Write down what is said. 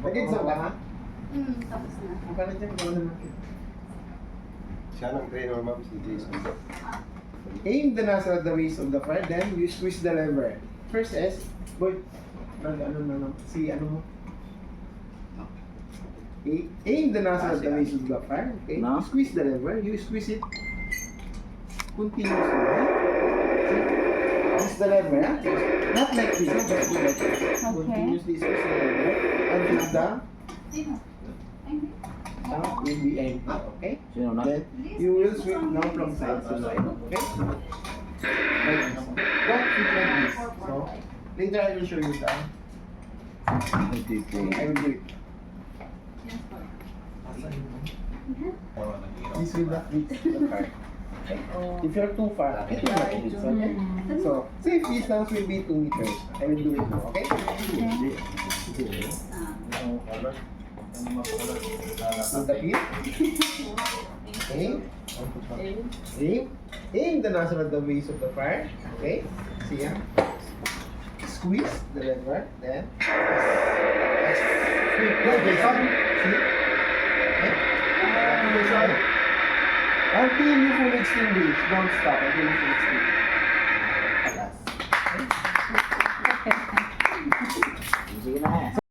Nag-exam ka ha? Tapos na. Ang pala dyan, ikaw naman. Siya ng trainer, ma'am, si Jason. Aim the nozzle at the base of the fire, then you squeeze the lever. First is, boy, ano mo? Aim the nozzle at the base of the fire, okay? No. Squeeze the lever, you squeeze it continuously, right? See? Squeeze the lever, huh? Not like this, huh? Just do like this. Continuously squeeze the lever until the sound will be empty, okay? Sino na? Then you will sweep now from side to side, okay? Like this. Don't sweep like this. So, later I will show you the. Okay, I will do it. This will not reach the part. Okay? If you're too far, it will not reach, okay? So, say if distance will be 2 meters. I will do it now, okay? So the pit. Aim the nozzle at the base of the fire. Okay? See ya. Squeeze the lever. Then sweep. See? Okay? Until you full extinguish. Don't stop until you full extinguish.